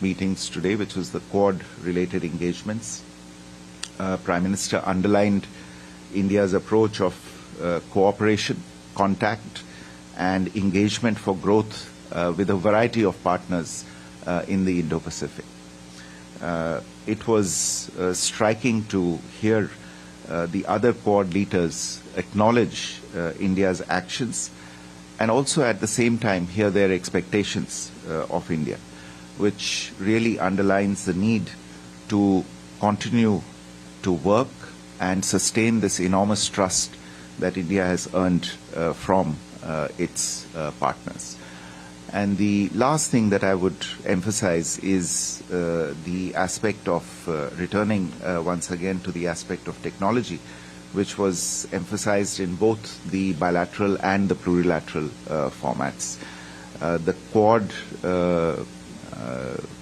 meetings today, which was the Quad-related engagements. Prime Minister underlined India's approach of cooperation, contact, and engagement for growth with a variety of partners in the Indo-Pacific. It was striking to hear the other Quad leaders acknowledge India's actions and also at the same time hear their expectations of India, which really underlines the need to continue to work and sustain this enormous trust that India has earned from its partners. And the last thing that I would emphasize is the aspect of returning once again to the aspect of technology, which was emphasized in both the bilateral and the plurilateral formats. The Quad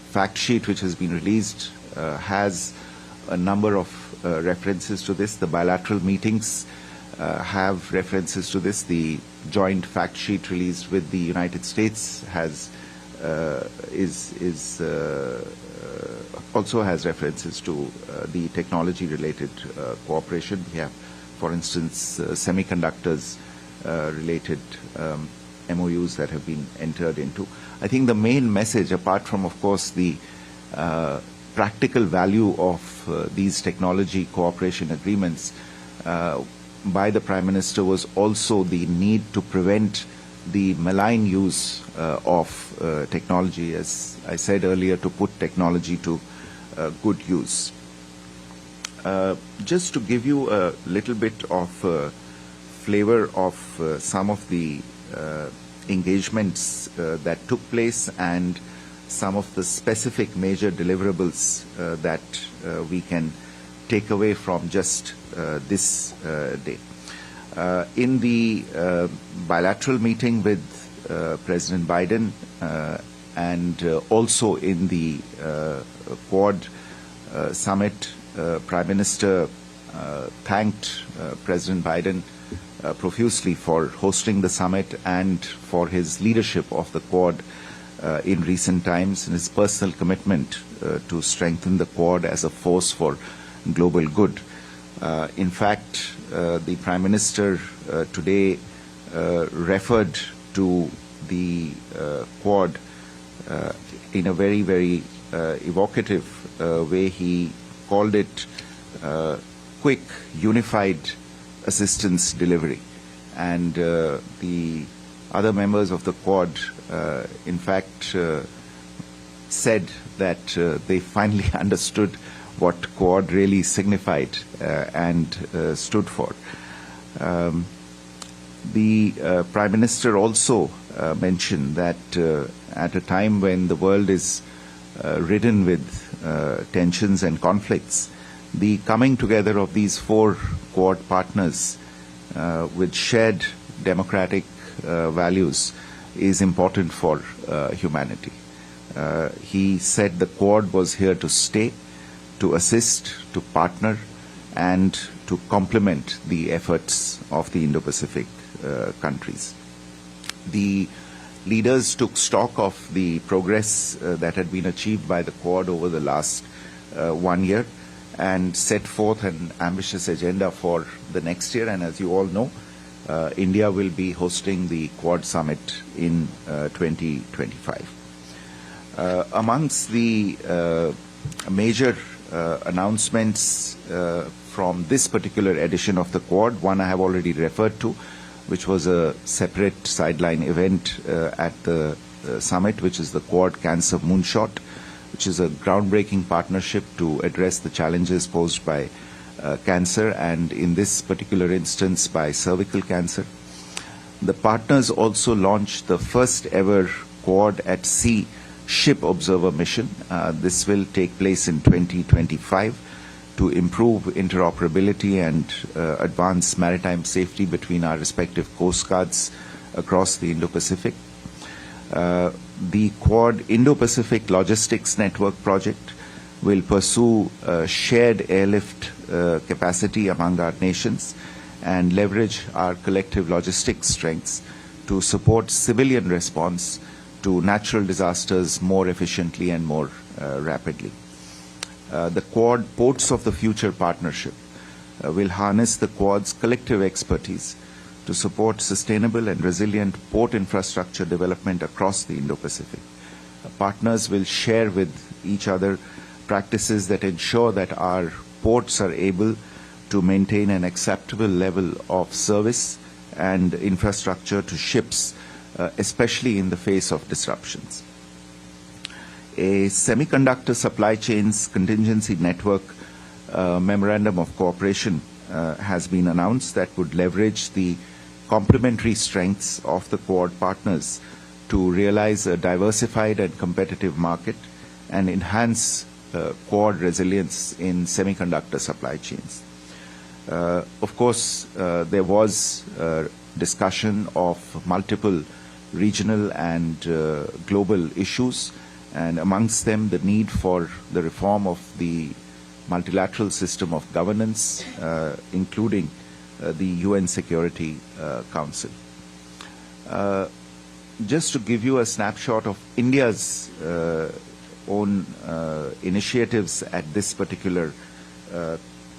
fact sheet which has been released has a number of references to this. The bilateral meetings have references to this. The joint fact sheet released with the United States has also has references to the technology-related cooperation. We have, for instance, semiconductors related MOUs that have been entered into. I think the main message, apart from, of course, the practical value of these technology cooperation agreements by the Prime Minister, was also the need to prevent the malign use of technology, as I said earlier, to put technology to good use. Just to give you a little bit of flavor of some of the engagements that took place and some of the specific major deliverables that we can take away from just this day. In the bilateral meeting with President Biden and also in the Quad summit, Prime Minister thanked President Biden profusely for hosting the summit and for his leadership of the Quad in recent times and his personal commitment to strengthen the Quad as a force for global good. In fact, the Prime Minister today referred to the Quad in a very, very evocative way. He called it quick, unified assistance delivery. And the other members of the Quad, in fact, said that they finally understood what Quad really signified and stood for. The Prime Minister also mentioned that at a time when the world is ridden with tensions and conflicts, the coming together of these four Quad partners with shared democratic values is important for humanity. He said the Quad was here to stay, to assist, to partner, and to complement the efforts of the Indo-Pacific countries. The leaders took stock of the progress that had been achieved by the Quad over the last 1 year and set forth an ambitious agenda for the next year. And as you all know, India will be hosting the Quad Summit in 2025. Amongst the major announcements from this particular edition of the Quad, one I have already referred to, which was a separate sideline event at the summit, which is the Quad Cancer Moonshot, which is a groundbreaking partnership to address the challenges posed by cancer, and in this particular instance by cervical cancer. The partners also launched the first ever Quad at Sea ship observer mission. This will take place in 2025 to improve interoperability and advance maritime safety between our respective coast guards across the Indo-Pacific. The Quad Indo-Pacific Logistics Network project will pursue shared airlift capacity among our nations and leverage our collective logistics strengths to support civilian response to natural disasters more efficiently and more rapidly. The Quad Ports of the Future Partnership will harness the Quad's collective expertise to support sustainable and resilient port infrastructure development across the Indo-Pacific. Partners will share with each other practices that ensure that our ports are able to maintain an acceptable level of service and infrastructure to ships, especially in the face of disruptions. A semiconductor supply chains contingency network memorandum of cooperation has been announced that would leverage the complementary strengths of the Quad partners to realize a diversified and competitive market and enhance Quad resilience in semiconductor supply chains. Of course, there was discussion of multiple regional and global issues, and amongst them the need for the reform of the multilateral system of governance, including the UN Security Council. Just to give you a snapshot of India's own initiatives at this particular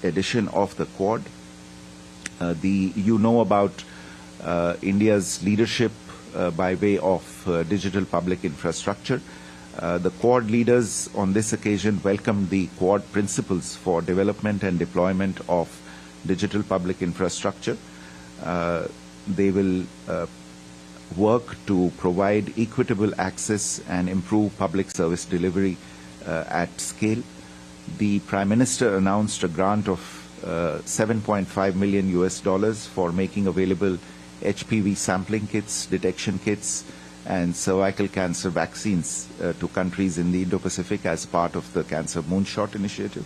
edition of the Quad, you know about India's leadership by way of digital public infrastructure. The Quad leaders on this occasion welcomed the Quad principles for development and deployment of digital public infrastructure. They will work to provide equitable access and improve public service delivery at scale. The Prime Minister announced a grant of $7.5 million for making available HPV sampling kits, detection kits, and cervical cancer vaccines to countries in the Indo-Pacific as part of the Cancer Moonshot initiative.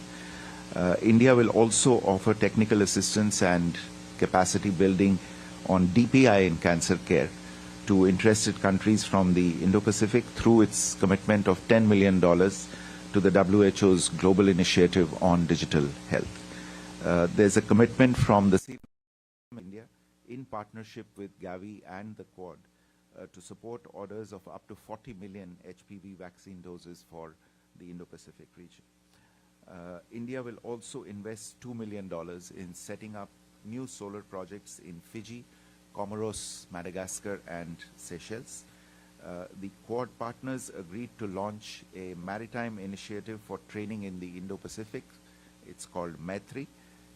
India will also offer technical assistance and capacity building on DPI in cancer care to interested countries from the Indo-Pacific through its commitment of $10 million to the WHO's global initiative on digital health. There's a commitment from the CIP India in partnership with Gavi and the Quad to support orders of up to 40 million HPV vaccine doses for the Indo-Pacific region. India will also invest $2 million in setting up new solar projects in Fiji, Comoros, Madagascar, and Seychelles. The Quad partners agreed to launch a maritime initiative for training in the Indo-Pacific. It's called METRI,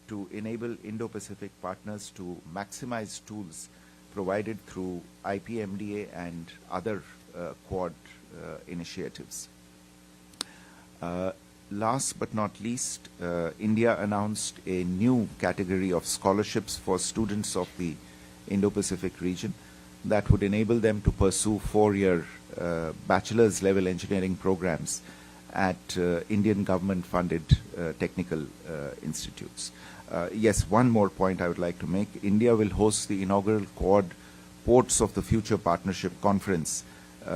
to enable Indo-Pacific partners to maximize tools provided through IPMDA and other Quad initiatives. Last but not least, India announced a new category of scholarships for students of the Indo-Pacific region that would enable them to pursue four-year bachelor's level engineering programs at Indian government-funded technical institutes. Yes, one more point I would like to make. India will host the inaugural Quad Ports of the Future Partnership Conference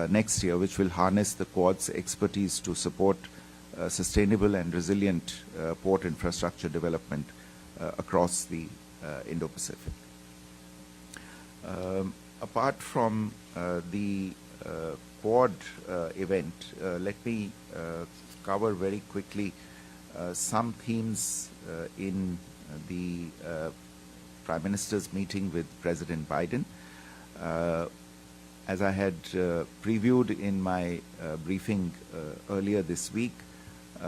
next year, which will harness the Quad's expertise to support sustainable and resilient port infrastructure development across the Indo-Pacific. Apart from the Quad event, let me cover very quickly some themes in the Prime Minister's meeting with President Biden. As I had previewed in my briefing earlier this week,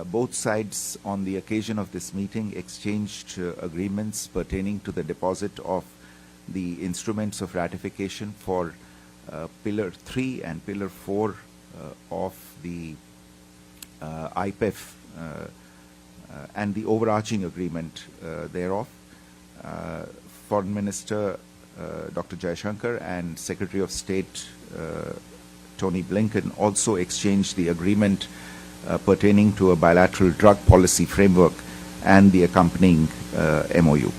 both sides on the occasion of this meeting exchanged agreements pertaining to the deposit of the instruments of ratification for Pillar 3 and Pillar 4 of the IPEF and the overarching agreement thereof. Foreign Minister Dr. Jaishankar and Secretary of State Tony Blinken also exchanged the agreement pertaining to a bilateral drug policy framework and the accompanying MOU.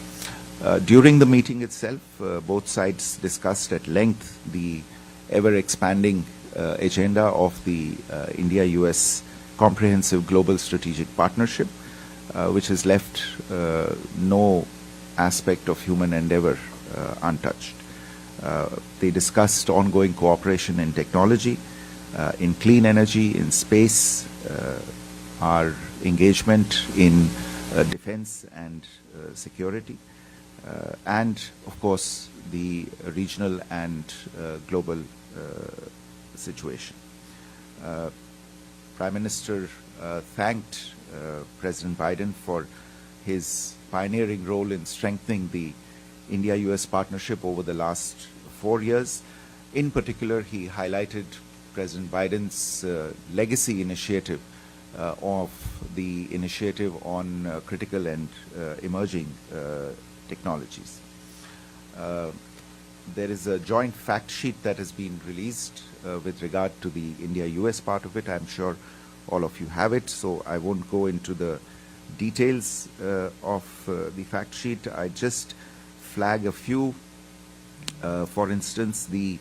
During the meeting itself, both sides discussed at length the ever-expanding agenda of the India-US Comprehensive Global Strategic Partnership, which has left no aspect of human endeavor untouched. They discussed ongoing cooperation in technology, in clean energy, in space, our engagement in defense and security, and of course the regional and global situation. Prime Minister thanked President Biden for his pioneering role in strengthening the India-US partnership over the last 4 years. In particular, he highlighted President Biden's legacy initiative of the initiative on critical and emerging technologies. There is a joint fact sheet that has been released with regard to the India-US part of it. I'm sure all of you have it, so I won't go into the details of the fact sheet. I just flag a few. For instance, the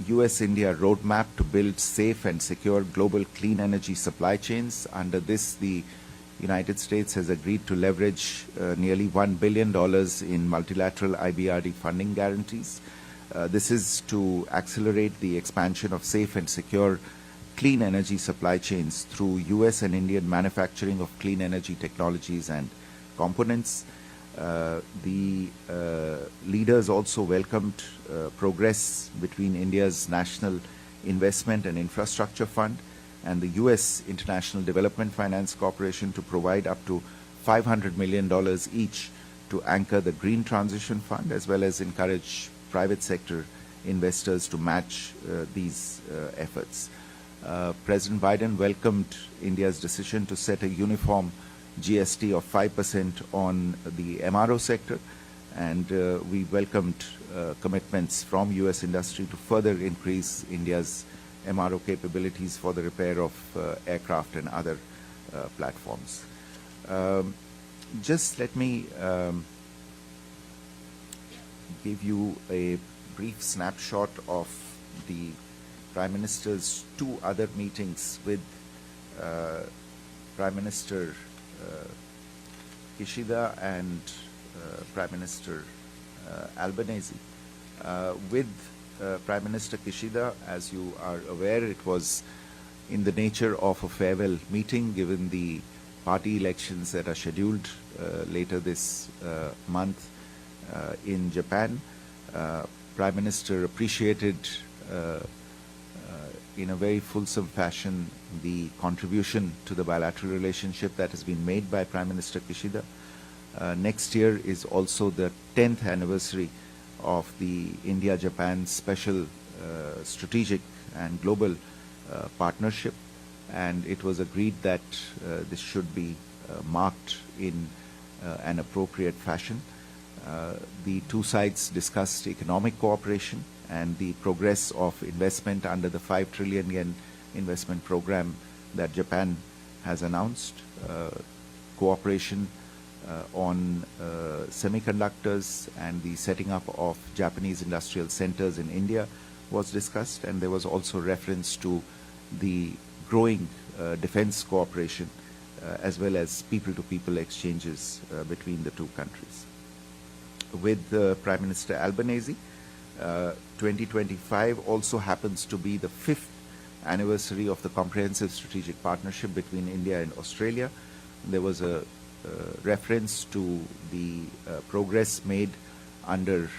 US-India roadmap to build safe and secure global clean energy supply chains. Under this, the United States has agreed to leverage nearly $1 billion in multilateral IBRD funding guarantees. This is to accelerate the expansion of safe and secure clean energy supply chains through US and Indian manufacturing of clean energy technologies and components. The leaders also welcomed progress between India's National Investment and Infrastructure Fund and the US International Development Finance Corporation to provide up to $500 million each to anchor the Green Transition Fund, as well as encourage private sector investors to match these efforts. President Biden welcomed India's decision to set a uniform GST of 5% on the MRO sector, and we welcomed commitments from US industry to further increase India's MRO capabilities for the repair of aircraft and other platforms. Just let me give you a brief snapshot of the Prime Minister's 2 other meetings with Prime Minister Kishida and Prime Minister Albanese. With Prime Minister Kishida, as you are aware, it was in the nature of a farewell meeting given the party elections that are scheduled later this month in Japan. Prime Minister appreciated in a very fulsome fashion the contribution to the bilateral relationship that has been made by Prime Minister Kishida. Next year is also the 10th anniversary of the India-Japan special strategic and global partnership, and it was agreed that this should be marked in an appropriate fashion. The 2 sides discussed economic cooperation and the progress of investment under the 5 trillion yen investment program that Japan has announced. Cooperation on semiconductors and the setting up of Japanese industrial centers in India was discussed, and there was also reference to the growing defense cooperation as well as people-to-people exchanges between the 2 countries. With Prime Minister Albanese, 2025 also happens to be the 5th anniversary of the comprehensive strategic partnership between India and Australia. There was a reference to the progress made under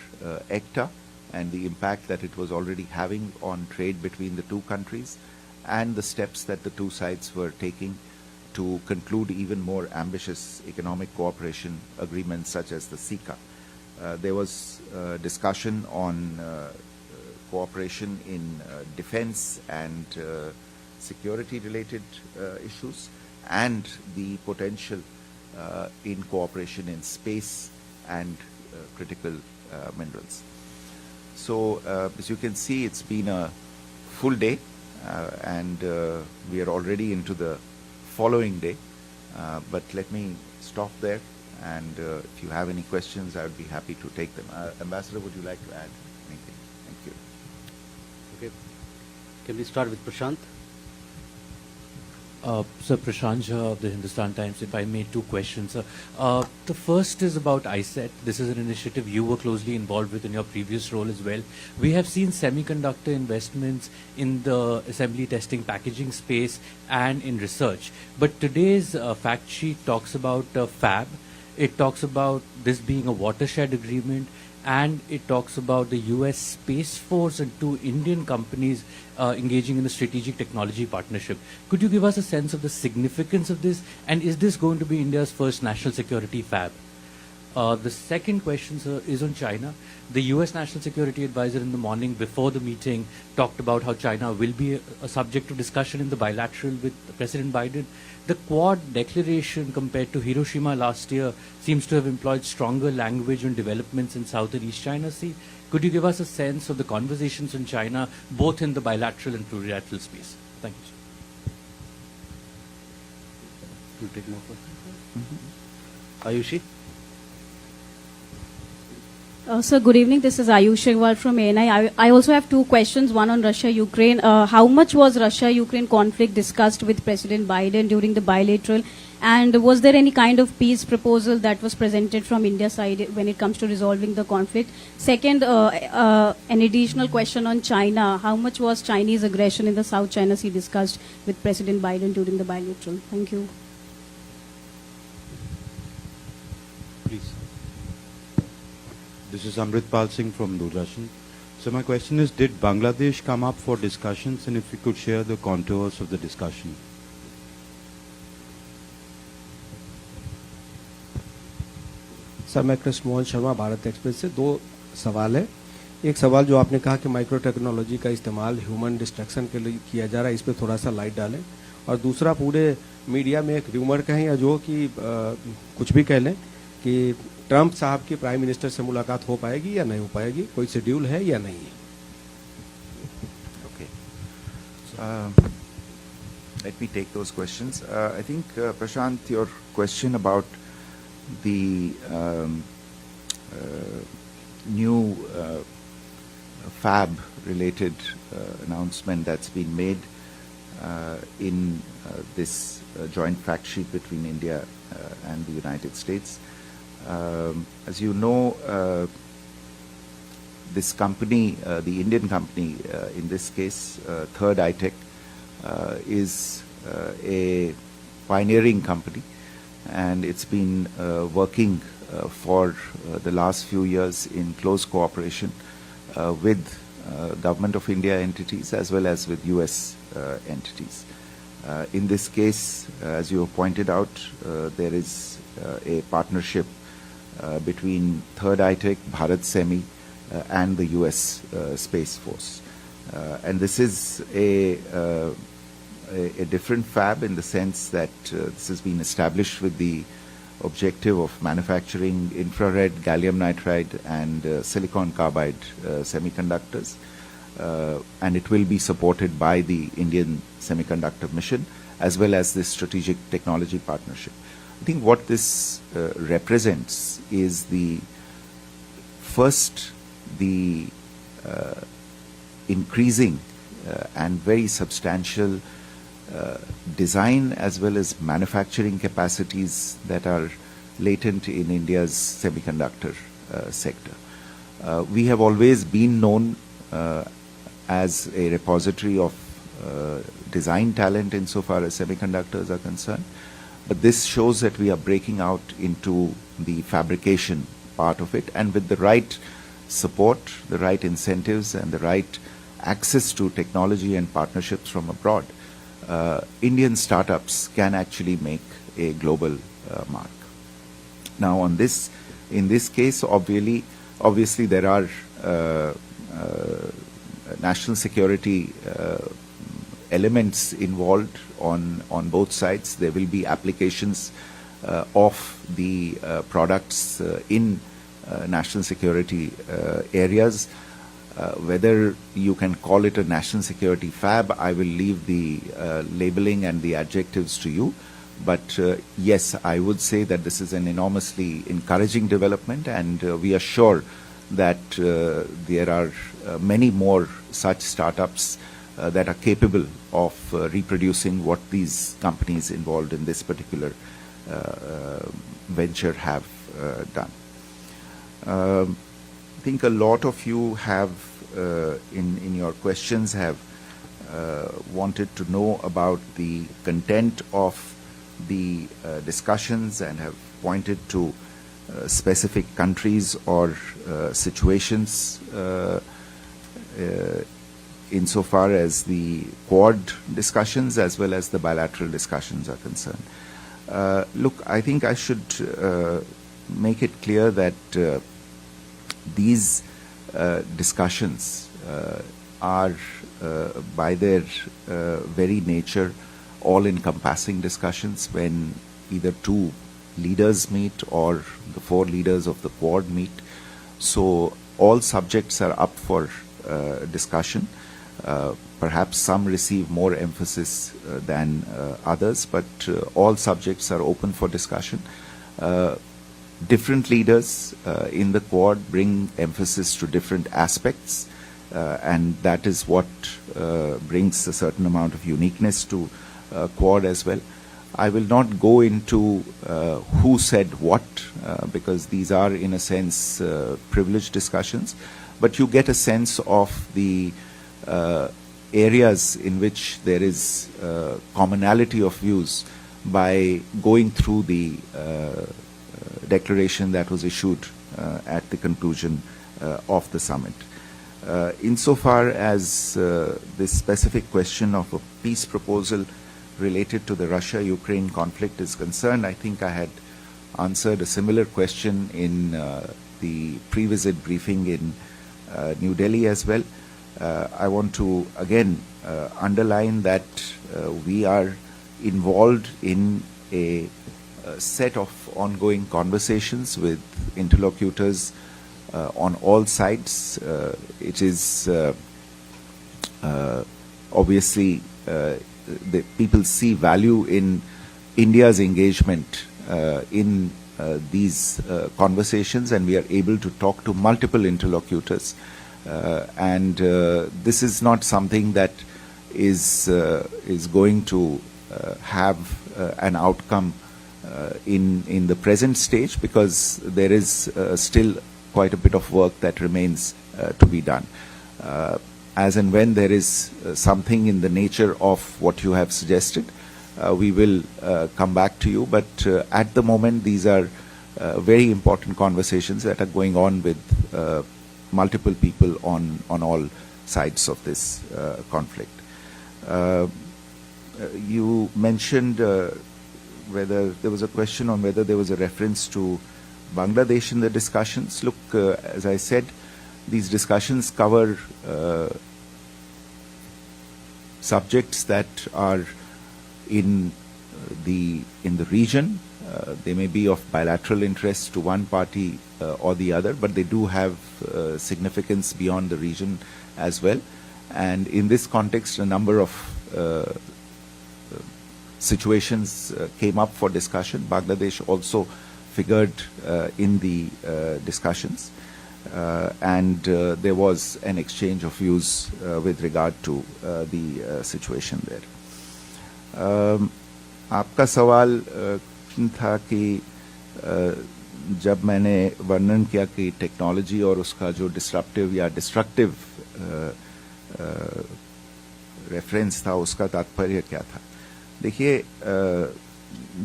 ECTA and the impact that it was already having on trade between the 2 countries, and the steps that the 2 sides were taking to conclude even more ambitious economic cooperation agreements such as the SICA. There was discussion on cooperation in defense and security-related issues, and the potential in cooperation in space and critical minerals. So, as you can see, it's been a full day, and we are already into the following day. But let me stop there, and if you have any questions, I would be happy to take them. Ambassador, would you like to add anything? Thank you. Okay. Can we start with Prashant? Sir Prashant Jha of the Hindustan Times, if I may, two questions. The first is about ISET. This is an initiative you were closely involved with in your previous role as well. We have seen semiconductor investments in the assembly, testing, packaging space and in research. But today's fact sheet talks about fab. It talks about this being a watershed agreement, and it talks about the US Space Force and two Indian companies engaging in a strategic technology partnership. Could you give us a sense of the significance of this, and is this going to be India's first national security fab? The second question, sir, is on China. The US National Security Advisor in the morning before the meeting talked about how China will be a subject of discussion in the bilateral with President Biden. The Quad declaration compared to Hiroshima last year seems to have employed stronger language on developments in South and East China Sea. Could you give us a sense of the conversations in China, both in the bilateral and plurilateral space? Thank you, sir. You take more questions? Ayushi? Sir, good evening. This is Ayush Agarwal from ANI. I also have two questions, one on Russia-Ukraine. How much was Russia-Ukraine conflict discussed with President Biden during the bilateral? And was there any kind of peace proposal that was presented from India's side when it comes to resolving the conflict? Second, an additional question on China. How much was Chinese aggression in the South China Sea discussed with President Biden during the bilateral? Thank you. Please. This is Amritpal Singh from Doordarshan. So my question is, did Bangladesh come up for discussions, and if you could share the contours of the discussion? Sir, मैं Krishna Mohan Sharma, Bharat express से। दो सवाल है। एक सवाल जो आपने कहा कि माइक्रो टेक्नोलॉजी का इस्तेमाल ह्यूमन डिस्ट्रक्शन के लिए किया जा रहा है, इस पे थोड़ा सा लाइट डालें। और दूसरा, पूरे मीडिया में एक र्यूमर कहें या जो कि कुछ भी कह लें कि ट्रंप साहब की प्राइम मिनिस्टर से मुलाकात हो पाएगी या नहीं हो पाएगी, कोई शेड्यूल है या नहीं है? Okay. Let me take those questions. I think, Prashant, your question about the new fab-related announcement that's been made in this joint fact sheet between India and the United States. As you know, this company, the Indian company in this case, Third Eye-Tech, is a pioneering company, and it's been working for the last few years in close cooperation with Government of India entities as well as with US entities. In this case, as you have pointed out, there is a partnership between Third Eye-Tech, Bharat Semi, and the US Space Force. And this is a different fab in the sense that this has been established with the objective of manufacturing infrared, gallium nitride, and silicon carbide semiconductors. And it will be supported by the Indian Semiconductor Mission as well as this strategic technology partnership. I think what this represents is the increasing and very substantial design as well as manufacturing capacities that are latent in India's semiconductor sector. We have always been known as a repository of design talent insofar as semiconductors are concerned, but this shows that we are breaking out into the fabrication part of it, and with the right support, the right incentives, and the right access to technology and partnerships from abroad, Indian startups can actually make a global mark. Now, in this case, obviously there are national security elements involved on both sides. There will be applications of the products in national security areas. Whether you can call it a national security fab, I will leave the labeling and the adjectives to you. But yes, I would say that this is an enormously encouraging development, and we are sure that there are many more such startups that are capable of reproducing what these companies involved in this particular venture have done. I think a lot of you have, in your questions, have wanted to know about the content of the discussions and have pointed to specific countries or situations insofar as the Quad discussions as well as the bilateral discussions are concerned. Look, I think I should make it clear that these discussions are by their very nature all-encompassing discussions when either two leaders meet or the four leaders of the Quad meet. So all subjects are up for discussion. Perhaps some receive more emphasis than others, but all subjects are open for discussion. Different leaders in the Quad bring emphasis to different aspects, and that is what brings a certain amount of uniqueness to Quad as well. I will not go into who said what, because these are in a sense privileged discussions, but you get a sense of the areas in which there is commonality of views by going through the declaration that was issued at the conclusion of the summit. Insofar as this specific question of a peace proposal related to the Russia-Ukraine conflict is concerned, I think I had answered a similar question in the pre-visit briefing in New Delhi as well. I want to again underline that we are involved in a set of ongoing conversations with interlocutors on all sides. It is obviously the people see value in India's engagement in these conversations, and we are able to talk to multiple interlocutors. And this is not something that is going to have an outcome in the present stage, because there is still quite a bit of work that remains to be done. As and when there is something in the nature of what you have suggested, we will come back to you. But at the moment, these are very important conversations that are going on with multiple people on all sides of this conflict. You mentioned whether there was a question on whether there was a reference to Bangladesh in the discussions. Look, as I said, these discussions cover subjects that are in the region. They may be of bilateral interest to one party or the other, but they do have significance beyond the region as well. And in this context, a number of situations came up for discussion. Bangladesh also figured in the discussions, and there was an exchange of views with regard to the situation there. आपका सवाल था कि जब मैंने वर्णन किया कि technology और उसका जो डिस्ट्रप्टिव या डिस्ट्रक्टिव रेफरेंस था, उसका तात्पर्य क्या था। देखिए,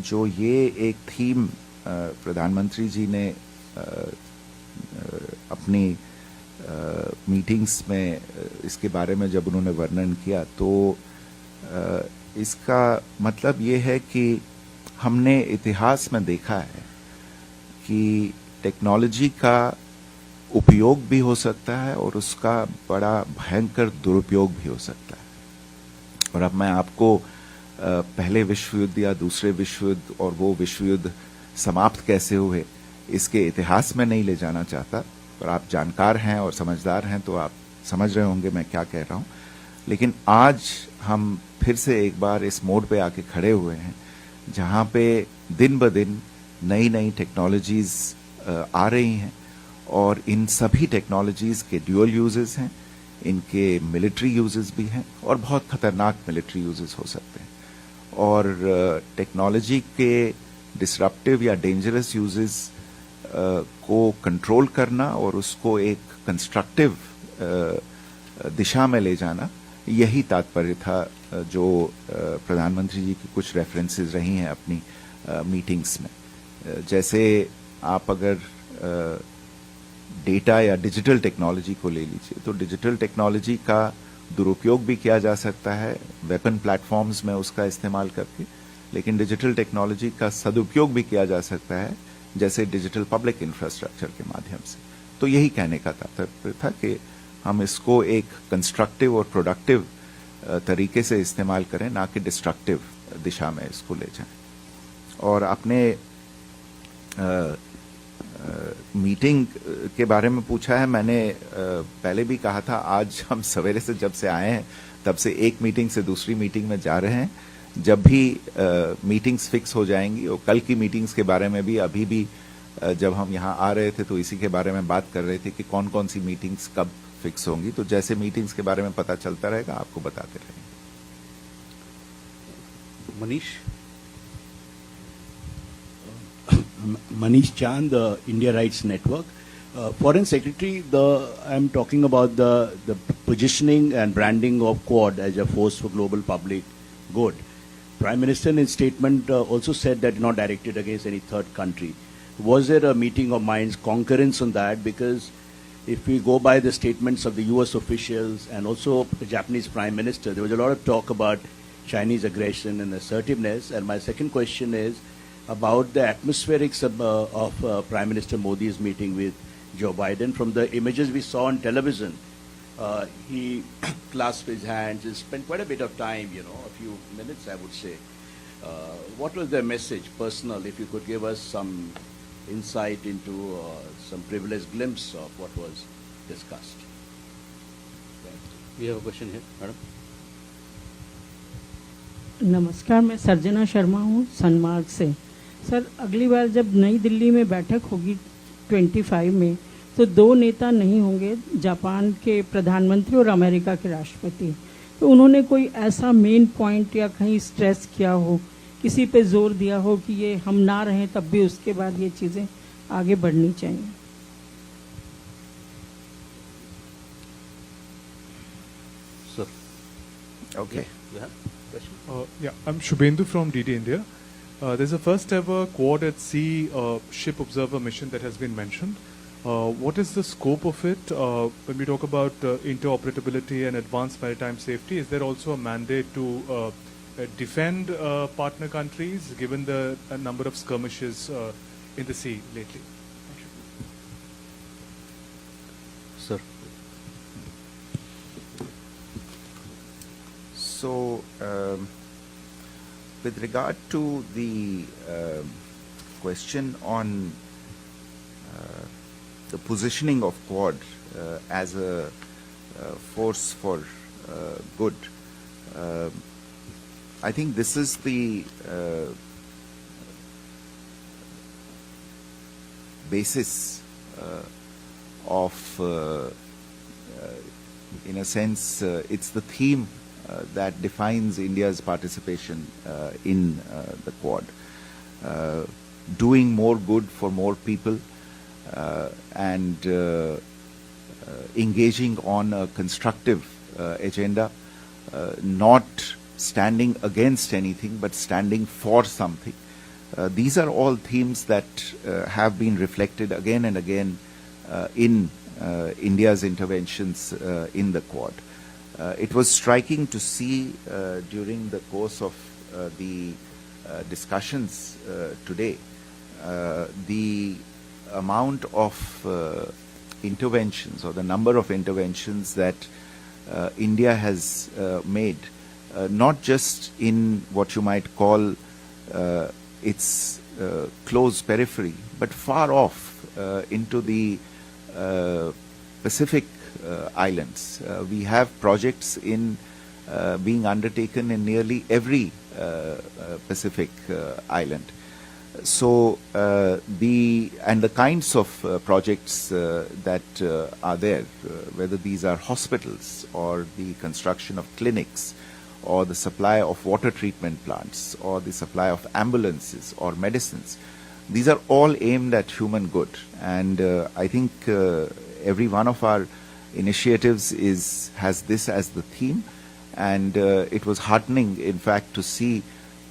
जो ये एक थीम प्रधानमंत्री जी ने अपनी मीटिंग्स में इसके बारे में जब उन्होंने वर्णन किया, तो इसका मतलब ये है कि हमने इतिहास में देखा है कि टेक्नोलॉजी का उपयोग भी हो सकता है और उसका बड़ा भयंकर दुरुपयोग भी हो सकता है। और अब मैं आपको पहले विश्व युद्ध या दूसरे विश्व युद्ध और वो विश्व युद्ध समाप्त कैसे हुए इसके इतिहास में नहीं ले जाना चाहता, पर आप जानकार हैं और समझदार हैं तो आप समझ रहे होंगे मैं क्या कह रहा हूं। लेकिन आज हम फिर से एक बार इस मोड़ पे आके खड़े हुए हैं जहां पे दिन ब दिन नई नई टेक्नोलॉजीज आ रही हैं और इन सभी टेक्नोलॉजीज के ड्यूअल यूजेस हैं। इनके मिलिट्री यूजेस भी हैं और बहुत खतरनाक मिलिट्री यूजेस हो सकते हैं। और टेक्नोलॉजी के डिसरप्टिव या डेंजरस यूजेस को कंट्रोल करना और उसको एक कंस्ट्रक्टिव दिशा में ले जाना, यही तात्पर्य था जो प्रधानमंत्री जी की कुछ रेफरेंसेस रही हैं अपनी मीटिंग्स में। जैसे आप अगर डेटा या डिजिटल टेक्नोलॉजी को ले लीजिए, तो डिजिटल टेक्नोलॉजी का दुरुपयोग भी किया जा सकता है वेपन प्लेटफॉर्म्स में उसका इस्तेमाल करके, लेकिन डिजिटल टेक्नोलॉजी का सदुपयोग भी किया जा सकता है जैसे डिजिटल पब्लिक इंफ्रास्ट्रक्चर के माध्यम से। तो यही कहने का तात्पर्य था कि हम इसको एक कंस्ट्रक्टिव और प्रोडक्टिव तरीके से इस्तेमाल करें, ना कि डिस्ट्रक्टिव दिशा में इसको ले जाएं। और अपने मीटिंग के बारे में पूछा है, मैंने पहले भी कहा था, आज हम सवेरे से जब से आए हैं तब से एक मीटिंग से दूसरी मीटिंग में जा रहे हैं। जब भी मीटिंग्स फिक्स हो जाएंगी, और कल की मीटिंग्स के बारे में भी अभी भी जब हम यहाँ आ रहे थे तो इसी के बारे में बात कर रहे थे कि कौन कौन सी मीटिंग्स कब फिक्स होंगी। तो जैसे मीटिंग्स के बारे में पता चलता रहेगा आपको बताते रहेंगे। Manish Chand, India Rights Network. Foreign Secretary, I'm talking about the positioning and branding of Quad as a force for global public good. Prime Minister in his statement also said that not directed against any third country. Was there a meeting of minds, concurrence on that? Because if we go by the statements of the US officials and also the Japanese Prime Minister, there was a lot of talk about Chinese aggression and assertiveness. And my second question is about the atmospherics of Prime Minister Modi's meeting with Joe Biden. From the images we saw on television, he clasped his hands and spent quite a bit of time, a few minutes, I would say. What was their message, personal, if you could give us some insight into some privileged glimpse of what was discussed? We have a question here, madam. नमस्कार, मैं सर्जना शर्मा हूँ सनमार्ग से। Sir, अगली बार जब नई दिल्ली में बैठक होगी 25 में, तो दो नेता नहीं होंगे, जापान के प्रधानमंत्री और अमेरिका के राष्ट्रपति। तो उन्होंने कोई ऐसा मेन पॉइंट या कहीं स्ट्रेस किया हो, किसी पे जोर दिया हो कि ये हम ना रहें तब भी उसके बाद ये चीज़ें आगे बढ़नी चाहिए? Sir. Okay. Yeah. Yeah, I'm Shubhendu from DD India. There's a first ever Quad at Sea ship observer mission that has been mentioned. What is the scope of it? When we talk about interoperability and advanced maritime safety, is there also a mandate to defend partner countries given the number of skirmishes in the sea lately? Sir. So, with regard to the question on the positioning of Quad as a force for good, I think this is the basis of, in a sense, it's the theme that defines India's participation in the Quad. Doing more good for more people and engaging on a constructive agenda, not standing against anything but standing for something. These are all themes that have been reflected again and again in India's interventions in the Quad. It was striking to see during the course of the discussions today the amount of interventions or the number of interventions that India has made, not just in what you might call its close periphery, but far off into the Pacific islands. We have projects being undertaken in nearly every Pacific island. So the kinds of projects that are there, whether these are hospitals or the construction of clinics or the supply of water treatment plants or the supply of ambulances or medicines, these are all aimed at human good. And I think every one of our initiatives has this as the theme, and it was heartening, in fact, to see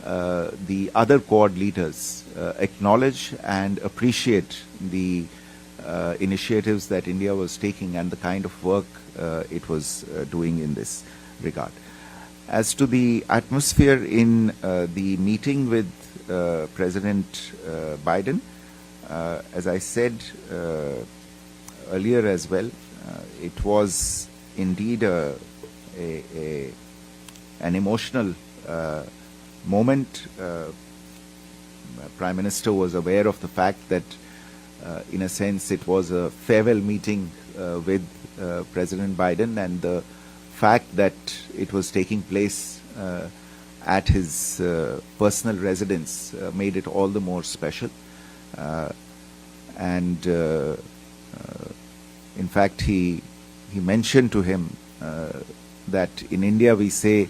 the other Quad leaders acknowledge and appreciate the initiatives that India was taking and the kind of work it was doing in this regard. As to the atmosphere in the meeting with President Biden, as I said earlier as well, it was indeed an emotional moment. Prime Minister was aware of the fact that, in a sense, it was a farewell meeting with President Biden, and the fact that it was taking place at his personal residence made it all the more special. And in fact, he mentioned to him that in India we say,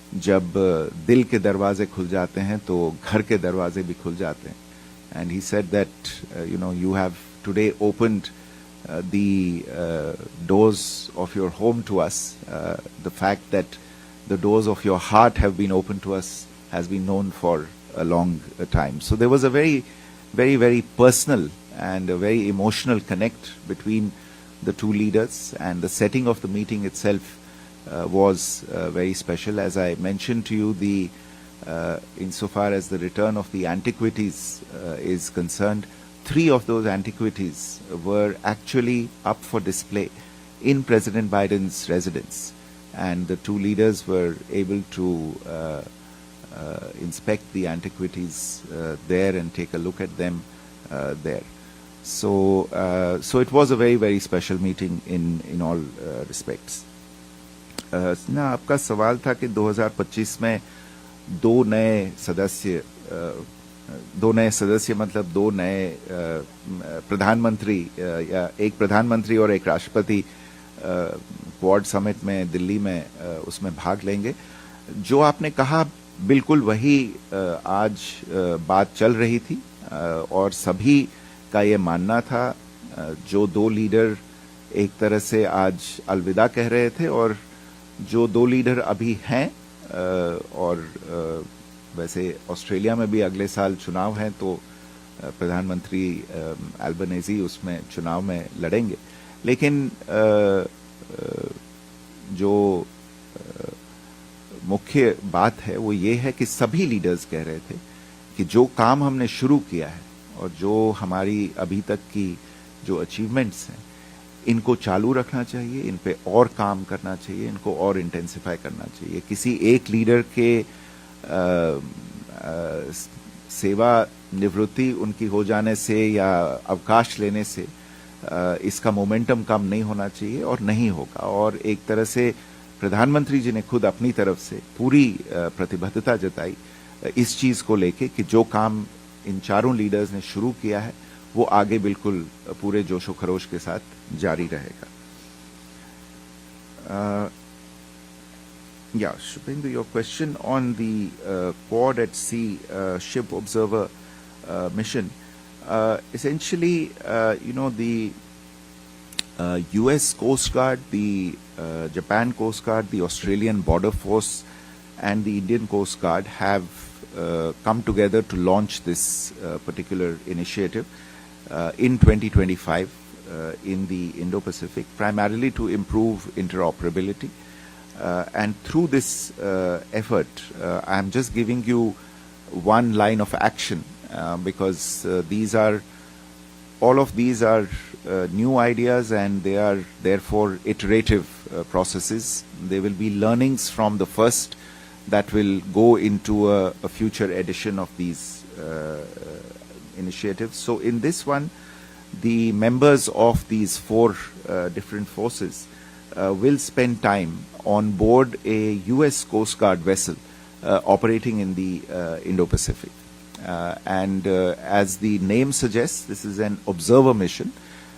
जब दिल के दरवाजे खुल जाते हैं तो घर के दरवाजे भी खुल जाते हैं. And he said that you have today opened the doors of your home to us. The fact that the doors of your heart have been opened to us has been known for a long time. So there was a very, very, very personal and a very emotional connect between the two leaders, and the setting of the meeting itself was very special. As I mentioned to you, insofar as the return of the antiquities is concerned, 3 of those antiquities were actually up for display in President Biden's residence, and the 2 leaders were able to inspect the antiquities there and take a look at them there. So it was a very, very special meeting in all respects. ना आपका सवाल था कि 2025 में 2 नए सदस्य मतलब 2 नए प्रधानमंत्री या एक प्रधानमंत्री और एक राष्ट्रपति क्वाड समिट में दिल्ली में उसमें भाग लेंगे. जो आपने कहा बिल्कुल वही आज बात चल रही थी, और सभी का ये मानना था. जो 2 लीडर एक तरह से आज अलविदा कह रहे थे, और जो 2 लीडर अभी हैं, और वैसे ऑस्ट्रेलिया में भी अगले साल चुनाव हैं, तो प्रधानमंत्री एल्बनेजी उसमें चुनाव में लड़ेंगे. लेकिन जो मुख्य बात है वो ये है कि सभी लीडर्स कह रहे थे कि जो काम हमने शुरू किया है और जो हमारी अभी तक की जो अचीवमेंट्स हैं, इनको चालू रखना चाहिए, इन पे और काम करना चाहिए, इनको और इंटेंसिफाई करना चाहिए. किसी एक लीडर के सेवा निवृत्ति उनकी हो जाने से या अवकाश लेने से इसका मोमेंटम कम नहीं होना चाहिए, और नहीं होगा. और एक तरह से प्रधानमंत्री जी ने खुद अपनी तरफ से पूरी प्रतिबद्धता जताई इस चीज को लेके कि जो काम इन 4 लीडर्स ने शुरू किया है वो आगे बिल्कुल पूरे जोशो खरोश के साथ जारी रहेगा. Yeah, Shubhendu, your question on the Quad at Sea ship observer mission. Essentially, the U.S. Coast Guard, the Japan Coast Guard, the Australian Border Force, and the Indian Coast Guard have come together to launch this particular initiative in 2025 in the Indo-Pacific, primarily to improve interoperability. And through this effort, I'm just giving you one line of action because all of these are new ideas, and they are therefore iterative processes. There will be learnings from the first that will go into a future edition of these initiatives. So in this one, the members of these 4 different forces will spend time on board a U.S. Coast Guard vessel operating in the Indo-Pacific. And as the name suggests, this is an observer mission,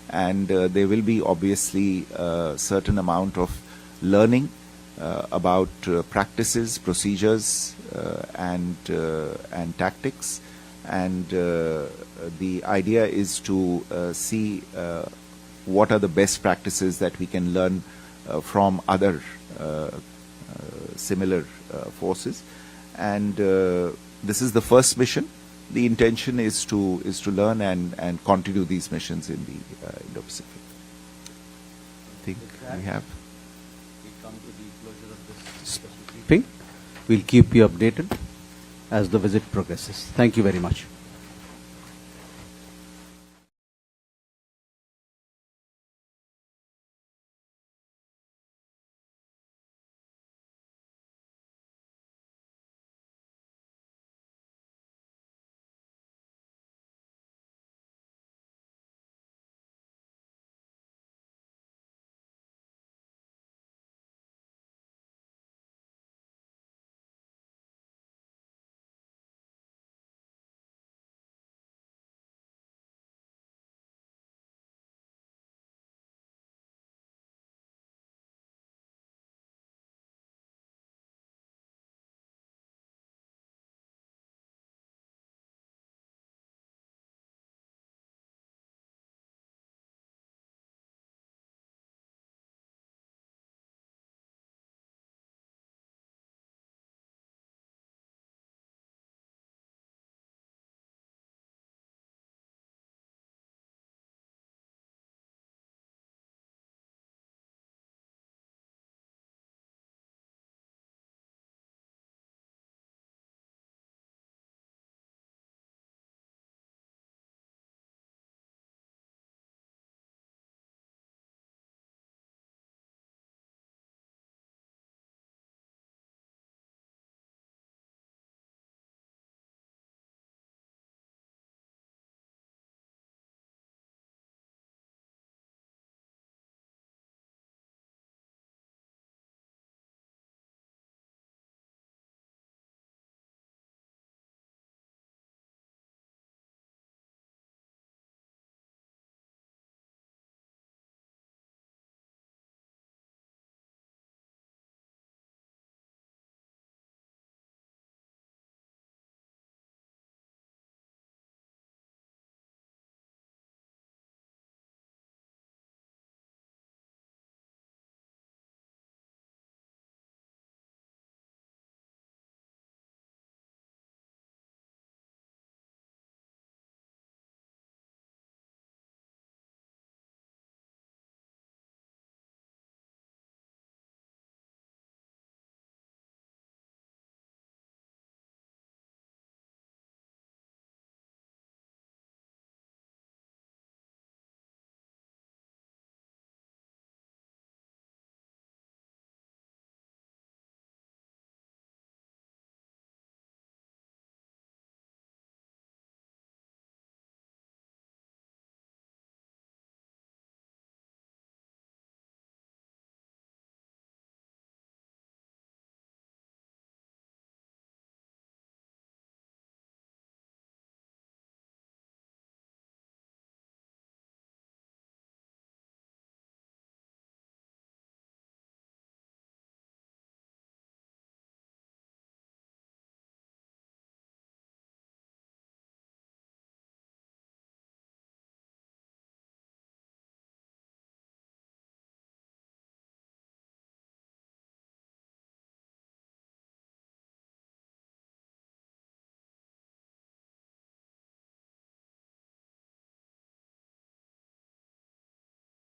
and there will be obviously a certain amount of learning about practices, procedures, and tactics. And the idea is to see what are the best practices that we can learn from other similar forces. And this is the first mission. The intention is to learn and continue these missions in the Indo-Pacific. I think we have. We come to the closure of this special briefing. We'll keep you updated as the visit progresses. Thank you very much.